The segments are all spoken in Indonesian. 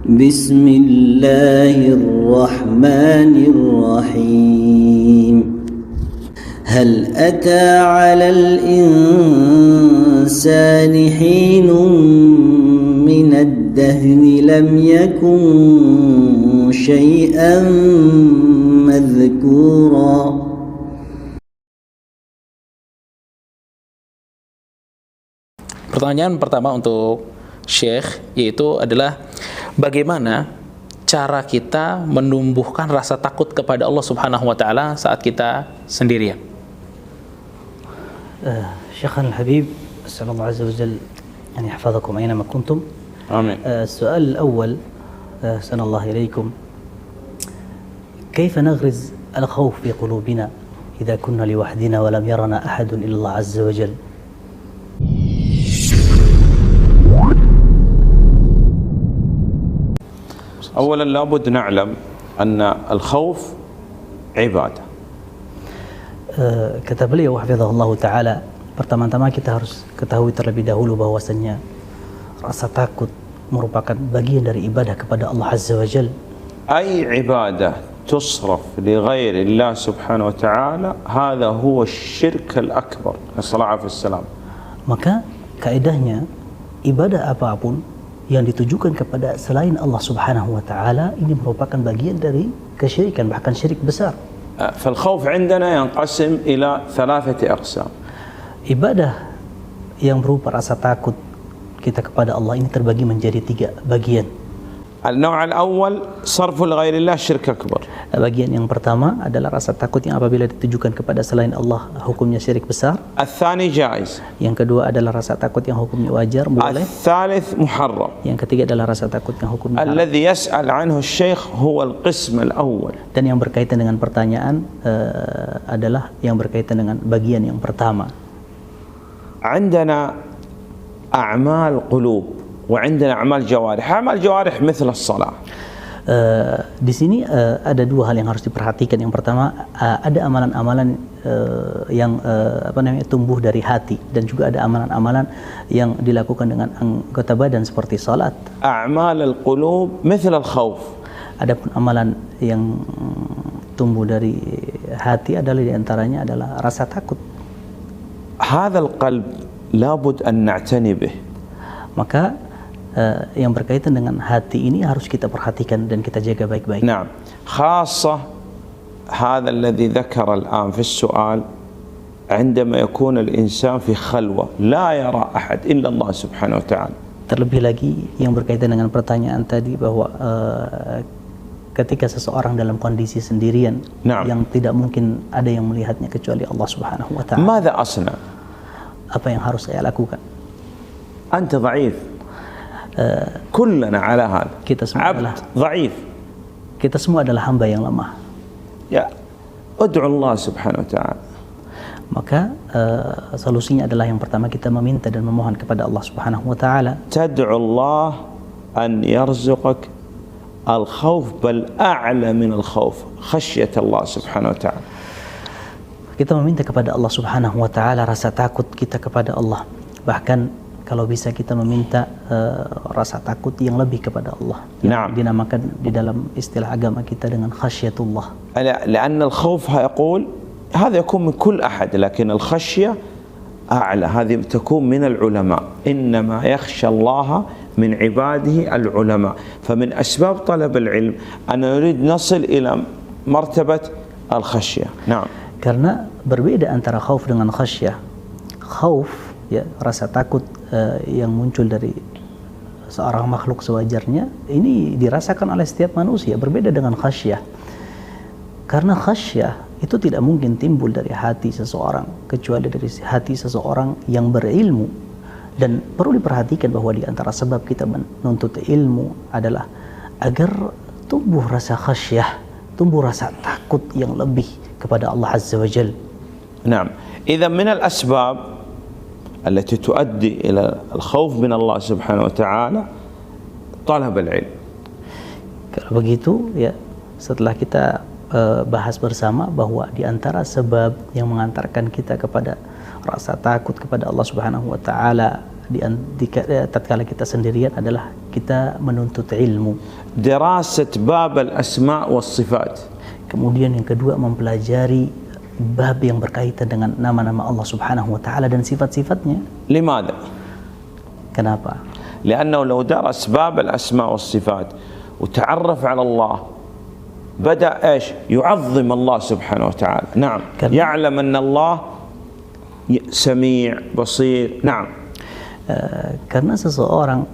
بسم الله الرحمن الرحيم هل أتى على الإنسان حين من الدهر لم يكن شيئا مذكورا. Pertanyaan pertama untuk Syekh yaitu adalah bagaimana cara kita menumbuhkan rasa takut kepada Allah Subhanahu wa taala saat kita sendirian. شيخنا الحبيب أسأل الله عز وجل أن يحفظكم أينما كنتم. آمين. السؤال الأول أحسن الله إليكم، كيف نغرز الخوف في قلوبنا إذا كنا لوحدنا ولم يرنا أحد إلا الله عز وجل؟ أولا لابد نعلم أن الخوف عبادة. Kata beliau hafizahullah ta'ala, pertama-tama kita harus ketahui terlebih dahulu bahwasannya rasa takut merupakan bagian dari ibadah kepada Allah Azza wa Jal. أي عبادة تصرف لغير الله سبحانه وتعالى هذا هو الشرك الأكبر. نسأل الله العافية والسلام. Maka kaidahnya ibadah apapun yang ditujukan kepada selain Allah Subhanahu wa taala ini merupakan bagian dari kesyirikan, bahkan syirik besar. فالخوف عندنا ينقسم إلى ثلاثة أقسام. Ibadah yang berupa rasa takut kita kepada Allah ini terbagi menjadi 3 bagian. النوع الأول صرف لغير الله شرك أكبر. Bagian yang pertama adalah rasa takut yang apabila ditujukan kepada selain Allah hukumnya syirik besar. الثاني جائز. Yang kedua adalah rasa takut yang hukumnya wajar, boleh. الثالث محرم. Yang ketiga adalah rasa takut yang hukumnya haram. الذي يسأل عنه الشيخ هو القسم الأول. Dan yang berkaitan dengan pertanyaan adalah yang berkaitan dengan bagian yang pertama. عندنا أعمال قلوب وعندنا أعمال جوارح. أعمال جوارح مثل الصلاة. Di sini ada 2 hal yang harus diperhatikan. Yang pertama, ada amalan-amalan yang tumbuh dari hati, dan juga ada amalan-amalan yang dilakukan dengan anggota badan seperti salat. أعمال القلوب مثل الخوف. Adapun amalan yang tumbuh dari hati adalah diantaranya adalah rasa takut. هذا القلب لابد أن نعتني به. Maka yang berkaitan dengan hati ini harus kita perhatikan dan kita jaga baik-baik. نعم، خاصة هذا الذي ذكر الآن في السؤال عندما يكون الإنسان في خلوة لا يرى أحد إلا الله سبحانه وتعالى. Terlebih lagi yang berkaitan dengan pertanyaan tadi bahwa ketika seseorang dalam kondisi sendirian yang tidak mungkin ada yang melihatnya kecuali Allah Subhanahu wa taala. ماذا أصنع؟ Apa yang harus saya lakukan? أنت ضعيف. كلنا على هذا. Kita semua adalah ضعيف. Kita semua adalah hamba yang lemah. يا ادعو الله سبحانه وتعالى. Maka solusinya adalah yang pertama kita meminta dan memohon kepada Allah Subhanahu wa taala. تدعو الله أن يرزقك الخوف بل أعلى من الخوف خشية الله سبحانه وتعالى. Kita meminta kepada Allah Subhanahu wa taala rasa takut kita kepada Allah. Bahkan kalau bisa kita meminta rasa takut yang lebih kepada Allah. Yang dinamakan di dalam istilah agama kita dengan khasyatullah. لأن الخوف يقول هذا يكون من كل أحد، لكن الخشية أعلى، هذه تكون من العلماء. إنما يخشى الله من عباده العلماء. فمن أسباب طلب العلم أن نريد نصل إلى مرتبة الخشية. نعم. Karena berbeda antara khauf dengan khasyah. Khauf, ya, rasa takut yang muncul dari seorang makhluk sewajarnya, ini dirasakan oleh setiap manusia, berbeda dengan khasyah. Karena khasyah itu tidak mungkin timbul dari hati seseorang kecuali dari hati seseorang yang berilmu. Dan perlu diperhatikan bahwa di antara sebab kita menuntut ilmu adalah agar tumbuh rasa khasyah, tumbuh rasa takut yang lebih kepada Allah Azza wa Jal. نعم. إذا من الأسباب التي تؤدي إلى الخوف من الله سبحانه وتعالى طلب العلم. Kalau begitu, ya, setelah kita bahas bersama bahwa di antara sebab yang mengantarkan kita kepada rasa takut kepada Allah Subhanahu wa taala tatkala kita sendirian adalah kita menuntut ilmu. دراسة باب الأسماء والصفات. Kemudian yang kedua, mempelajari bab yang berkaitan dengan nama-nama Allah Subhanahu wa taala dan sifat-sifatnya. لماذا؟ Kenapa? لأنه لو درس باب الأسماء والصفات وتعرف على الله بدأ إيش؟ يعظم الله سبحانه وتعالى. نعم. يعلم أن الله سميع بصير. نعم. Karena seseorang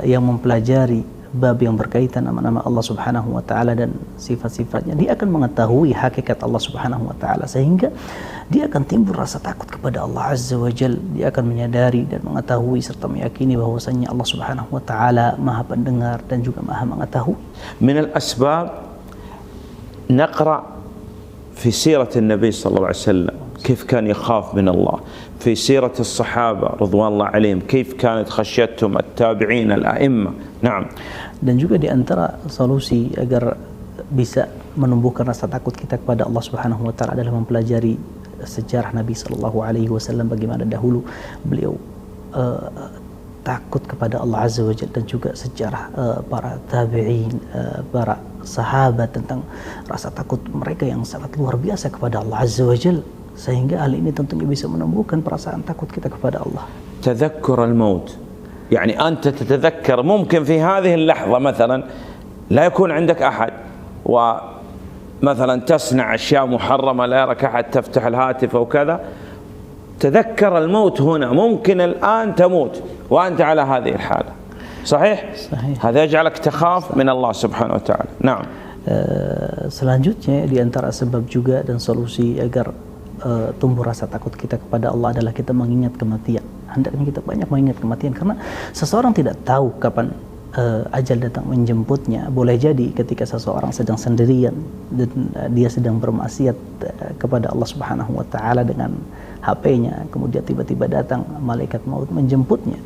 yang mempelajari bab yang berkaitan nama-nama Allah Subhanahu wa taala dan sifat-sifatnya, dia akan mengetahui hakikat Allah Subhanahu wa taala, sehingga dia akan timbul rasa takut kepada Allah Azza wa Jalla. Dia akan menyadari dan mengetahui serta meyakini bahwasanya Allah Subhanahu wa taala Maha Pendengar dan juga Maha Mengetahui. من الأسباب نقرأ في سيرة النبي صلى الله عليه وسلم كيف كان يخاف من الله، في سيرة الصحابة رضوان الله عليهم كيف كانت خشيتهم، التابعين، الأئمة. نعم. Dan juga di antara solusi agar bisa menumbuhkan rasa takut kita kepada Allah Subhanahu wa taala adalah mempelajari sejarah Nabi sallallahu alaihi wasallam, bagaimana dahulu beliau takut kepada Allah Azza wa Jalla, dan juga sejarah para tabi'in, para sahabat, tentang rasa takut mereka yang sangat luar biasa kepada Allah Azza wa Jalla, sehingga hal ini tentunya bisa menumbuhkan perasaan takut kita kepada Allah. تذكر الموت، يعني أنت تتذكر ممكن في هذه اللحظة مثلا لا يكون عندك أحد، ومثلا تصنع أشياء محرمة لا يراك أحد، تفتح الهاتف أو كذا، تذكر الموت هنا، ممكن الآن تموت وأنت على هذه الحالة. صحيح؟ هذا يجعلك تخاف من الله سبحانه وتعالى. نعم. Selanjutnya di antara sebab juga dan solusi agar tumbuh rasa takut kita kepada Allah adalah kita mengingat kematian. Hendaknya kita banyak mengingat kematian, karena seseorang tidak tahu kapan ajal datang menjemputnya. Boleh jadi ketika seseorang sedang sendirian dan dia sedang bermaksiat kepada Allah Subhanahu wa taala dengan HP-nya, kemudian tiba-tiba datang malaikat maut menjemputnya,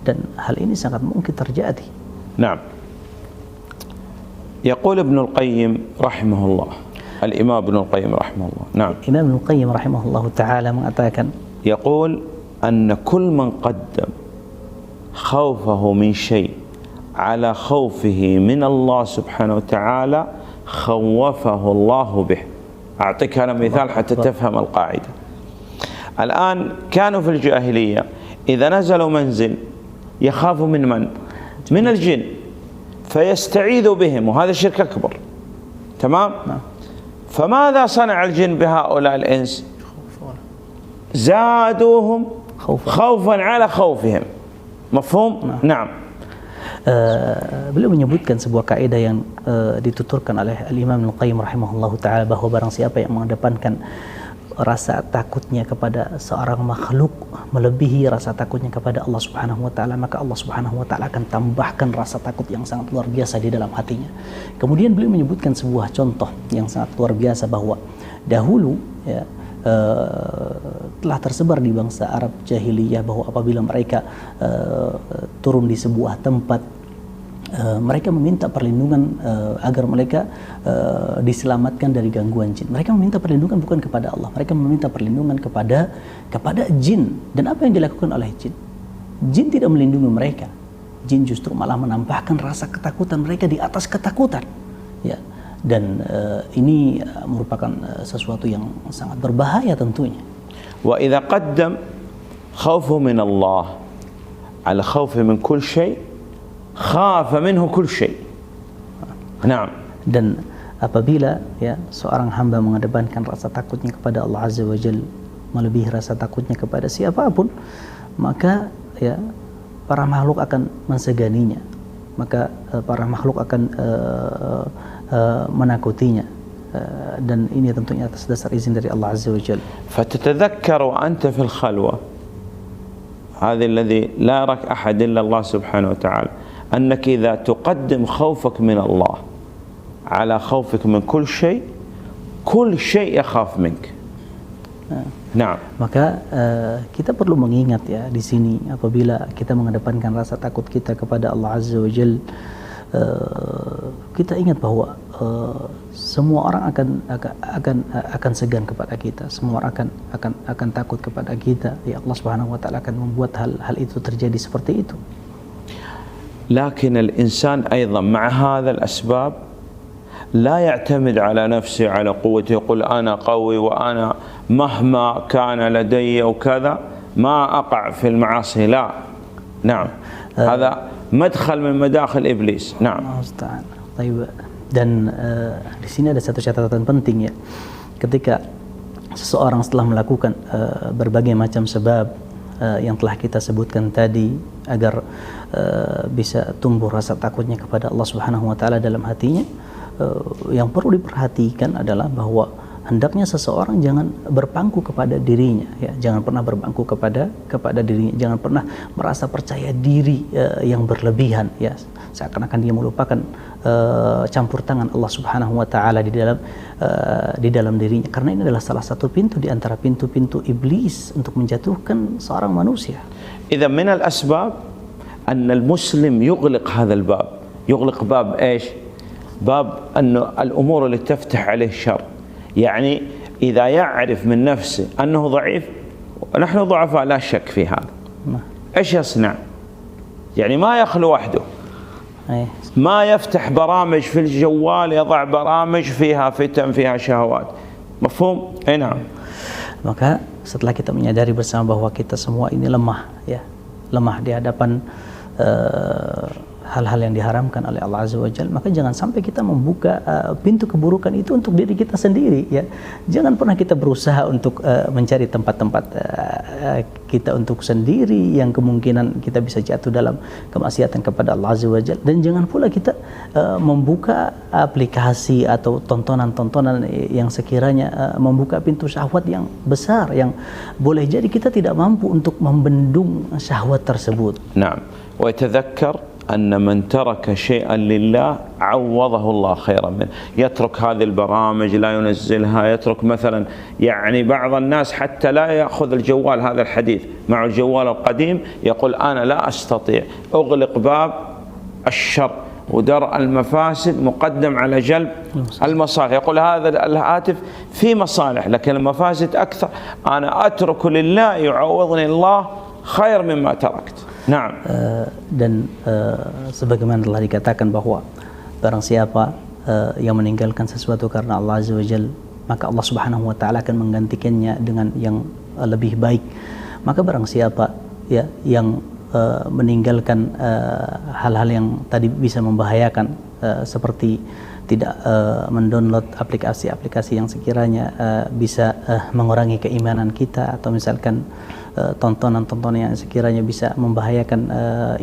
dan hal ini sangat mungkin terjadi. نعم. يقول ابن القيم رحمه الله، الإمام ابن القيم رحمه الله. نعم. Imam Ibnu Qayyim rahimahullahu taala mengatakan, يقول أن كل من قدم خوفه من شيء على خوفه من الله سبحانه وتعالى خوفه الله به. أعطيك أنا مثال حتى تفهم القاعدة. الآن كانوا في الجاهلية إذا نزلوا منزل يخافوا من من؟ من الجن، فيستعيذوا بهم، وهذا شرك أكبر. تمام؟ فماذا صنع الجن بهؤلاء الإنس؟ زادوهم خوفا على خوفهم. مفهوم؟ نعم. Beliau menyebutkan sebuah kaidah yang dituturkan oleh Al-Imam Ibnu Qayyim rahimahullahu taala, bahwa barang siapa yang mengedepankan rasa takutnya kepada seorang makhluk melebihi rasa takutnya kepada Allah Subhanahu wa taala, maka Allah Subhanahu wa taala akan tambahkan rasa takut yang sangat luar biasa di dalam hatinya. Kemudian beliau menyebutkan sebuah contoh yang sangat luar biasa, bahwa dahulu ya telah tersebar di bangsa Arab jahiliyah bahwa apabila mereka turun di sebuah tempat, mereka meminta perlindungan agar mereka diselamatkan dari gangguan jin. Mereka meminta perlindungan bukan kepada Allah, mereka meminta perlindungan kepada jin. Dan apa yang dilakukan oleh jin? Jin tidak melindungi mereka. Jin justru malah menampakkan rasa ketakutan mereka di atas ketakutan. Ya. Dan ini merupakan sesuatu yang sangat berbahaya tentunya. Wa idza qaddam khawfu min Allah ala khawfi min kull shay khafa minhu kull shay. Naam. Dan apabila ya seorang hamba mengedepankan rasa takutnya kepada Allah Azza wa Jalla melebihi rasa takutnya kepada siapapun, maka ya para makhluk akan menseganinya. Maka para makhluk akan menakutinya, dan ini tentunya atas dasar izin dari Allah Azza wa Jalla. فتتذكر وأنت في الخلوة هذا الذي لا يراك أحد إلا الله سبحانه وتعالى أنك إذا تقدم خوفك من الله على خوفك من كل شيء يخاف منك. Nah, maka kita perlu mengingat ya di sini, apabila kita mengedepankan rasa takut kita kepada Allah Azza wa Jalla, kita ingat bahwa semua orang akan segan kepada kita, semua orang akan takut kepada kita. Ya Allah Subhanahu wa taala akan membuat hal itu terjadi seperti itu. لكن الإنسان أيضا مع هذا الأسباب لا يعتمد على نفسه على قوته، يقول أنا قوي وأنا مهما كان لدي وكذا ما أقع في المعاصي. لا، نعم، هذا مدخل من مداخل إبليس. نعم. Dan di sini ada satu catatan penting ya, ketika seseorang setelah melakukan berbagai macam sebab yang telah kita sebutkan tadi agar bisa tumbuh rasa takutnya kepada Allah Subhanahu wa taala dalam hatinya, yang perlu diperhatikan adalah bahwa hendaknya seseorang jangan berpangku kepada dirinya ya, jangan pernah berpangku kepada dirinya, jangan pernah merasa percaya diri yang berlebihan ya, seakan-akan dia melupakan campur tangan Allah Subhanahu wa taala di dalam dirinya, karena ini adalah salah satu pintu di antara pintu-pintu iblis untuk menjatuhkan seorang manusia. إذا من الأسباب أن المسلم يغلق هذا الباب. يغلق باب إيش؟ باب أن الأمور اللي تفتح عليه الشر. يعني إذا يعرف من نفسه أنه ضعيف، ونحن ضعفاء لا شك في هذا، إيش يصنع؟ يعني ما يخلو وحده، ما يفتح برامج في الجوال يضع برامج فيها فتن فيها شهوات. مفهوم؟ أي نعم. Maka setelah kita menyadari bersama bahwa kita semua ini lemah ya, lemah di hadapan hal-hal yang diharamkan oleh Allah Azza wa Jalla, maka jangan sampai kita membuka pintu keburukan itu untuk diri kita sendiri ya. Jangan pernah kita berusaha untuk mencari tempat-tempat kita untuk sendiri yang kemungkinan kita bisa jatuh dalam kemaksiatan kepada Allah Azza wa Jalla, dan jangan pula kita membuka aplikasi atau tontonan-tontonan yang sekiranya membuka pintu syahwat yang besar yang boleh jadi kita tidak mampu untuk membendung syahwat tersebut. Naam. Wa yatadhakkar أن من ترك شيئا لله عوضه الله خيرا منه. يترك هذه البرامج لا ينزلها، يترك مثلا يعني بعض الناس حتى لا يأخذ الجوال، هذا الحديث مع الجوال القديم يقول أنا لا أستطيع، أغلق باب الشر ودرء المفاسد مقدم على جلب المصالح. يقول هذا الهاتف في مصالح لكن المفاسد أكثر، أنا أترك لله يعوضني الله خير مما تركت. Nah. Dan sebagaimana telah dikatakan bahwa barang siapa yang meninggalkan sesuatu karena Allah Azza wa Jalla, maka Allah Subhanahu wa taala akan menggantikannya dengan yang lebih baik. Maka barang siapa ya yang meninggalkan hal-hal yang tadi bisa membahayakan, seperti tidak mendownload aplikasi-aplikasi yang sekiranya bisa mengurangi keimanan kita, atau misalkan tontonan-tontonan yang sekiranya bisa membahayakan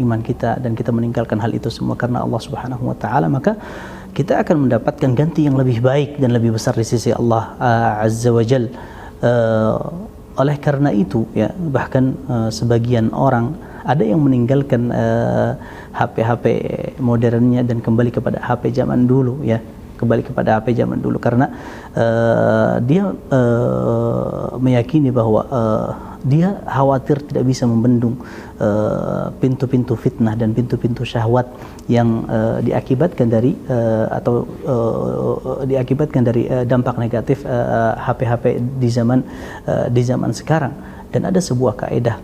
iman kita, dan kita meninggalkan hal itu semua karena Allah Subhanahu wa taala, maka kita akan mendapatkan ganti yang lebih baik dan lebih besar di sisi Allah Azza wa Jalla. Oleh karena itu ya, bahkan sebagian orang ada yang meninggalkan HP-HP modernnya dan kembali kepada HP zaman dulu ya, kembali kepada HP zaman dulu karena dia meyakini bahwa dia khawatir tidak bisa membendung pintu-pintu fitnah dan pintu-pintu syahwat yang diakibatkan dari diakibatkan dari dampak negatif HP-HP di zaman sekarang. Dan ada sebuah kaidah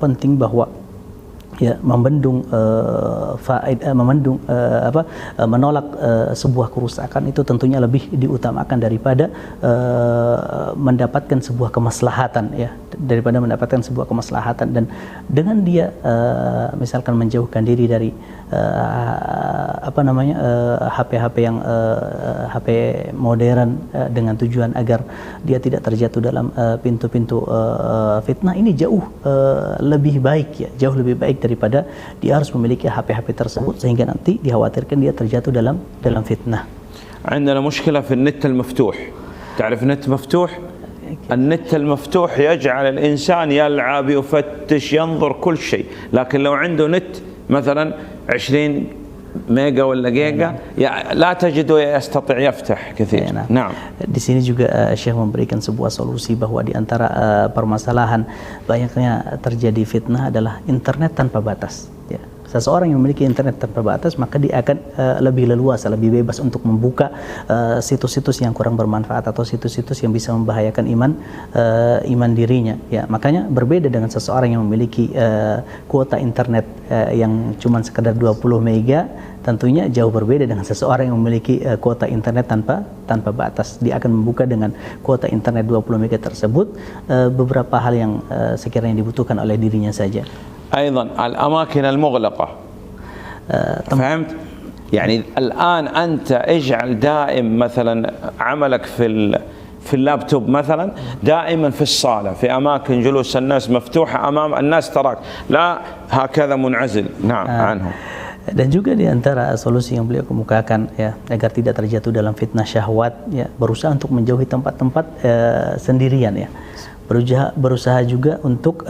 penting bahwa ya menolak sebuah kerusakan itu tentunya lebih diutamakan daripada mendapatkan sebuah kemaslahatan ya, daripada mendapatkan sebuah kemaslahatan. Dan dengan dia misalkan menjauhkan diri dari HP-HP yang HP modern dengan tujuan agar dia tidak terjatuh dalam pintu-pintu fitnah, ini jauh lebih baik ya, jauh lebih baik daripada dia harus memiliki HP-HP tersebut sehingga nanti dikhawatirkan dia terjatuh dalam fitnah. عندنا مشكلة في النت المفتوح. تعرف النت مفتوح؟ النت المفتوح يجعل الإنسان يلعب يفتش ينظر كل شيء، لكن لو عنده نت مثلا 20 ميجا ولا جيجا لا تجده يستطيع يفتح كثير. نعم. Di sini juga Syekh memberikan sebuah solusi bahwa di antara permasalahan banyaknya terjadi fitnah adalah internet tanpa batas. Ya. seseorang yang memiliki internet tanpa batas, maka dia akan lebih leluasa, lebih bebas untuk membuka situs-situs yang kurang bermanfaat atau situs-situs yang bisa membahayakan iman dirinya. Ya, makanya berbeda dengan seseorang yang memiliki kuota internet yang cuma sekedar 20 mega, tentunya jauh berbeda dengan seseorang yang memiliki kuota internet tanpa batas. Dia akan membuka dengan kuota internet 20 mega tersebut beberapa hal yang sekiranya dibutuhkan oleh dirinya saja. أيضا الأماكن المغلقة فهمت؟ يعني الآن أنت اجعل دائم مثلا عملك في اللابتوب مثلا دائما في الصالة، في أماكن جلوس الناس مفتوحة أمام الناس، تراك لا هكذا منعزل نعم عنهم. Dan juga di antara solusi yang beliau kemukakan ya, agar tidak terjatuh dalam fitnah syahwat ya, berusaha untuk menjauhi tempat-tempat sendirian ya. Berusaha juga untuk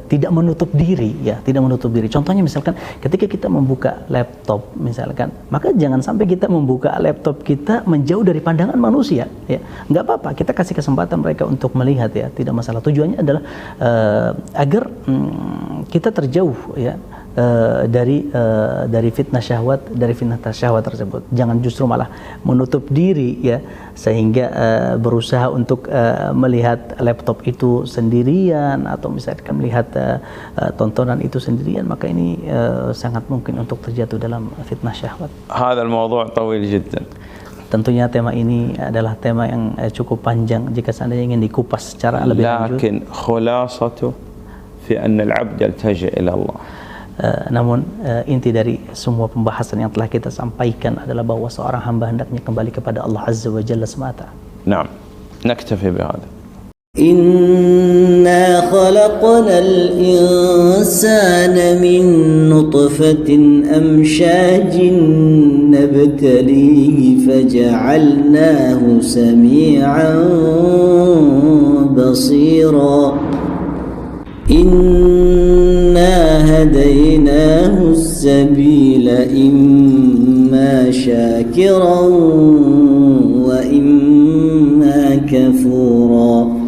tidak menutup diri ya, tidak menutup diri. Contohnya misalkan ketika kita membuka laptop misalkan, maka jangan sampai kita membuka laptop kita menjauh dari pandangan manusia ya. Nggak apa-apa, kita kasih kesempatan mereka untuk melihat ya, tidak masalah. Tujuannya adalah agar kita terjauh ya dari fitnah syahwat, tersebut. Jangan justru malah menutup diri ya, sehingga berusaha untuk melihat laptop itu sendirian atau misalkan melihat tontonan itu sendirian, maka ini sangat mungkin untuk terjatuh dalam fitnah syahwat. هذا الموضوع طويل جدا. Tentunya tema ini adalah tema yang cukup panjang jika seandainya ingin dikupas secara lebih lanjut. لكن خلاصته في أن العبد يلتجئ إلى الله. Namun inti dari semua pembahasan yang telah kita sampaikan adalah bahwa seorang hamba hendaknya kembali kepada Allah Azza wa Jalla semata. نعم نكتفي بهذا. إنا خلقنا الإنسان من نطفة أمشاج نبتليه فجعلناه سميعا بصيرا إنا هديناه السبيل إما شاكرا وإما كفورا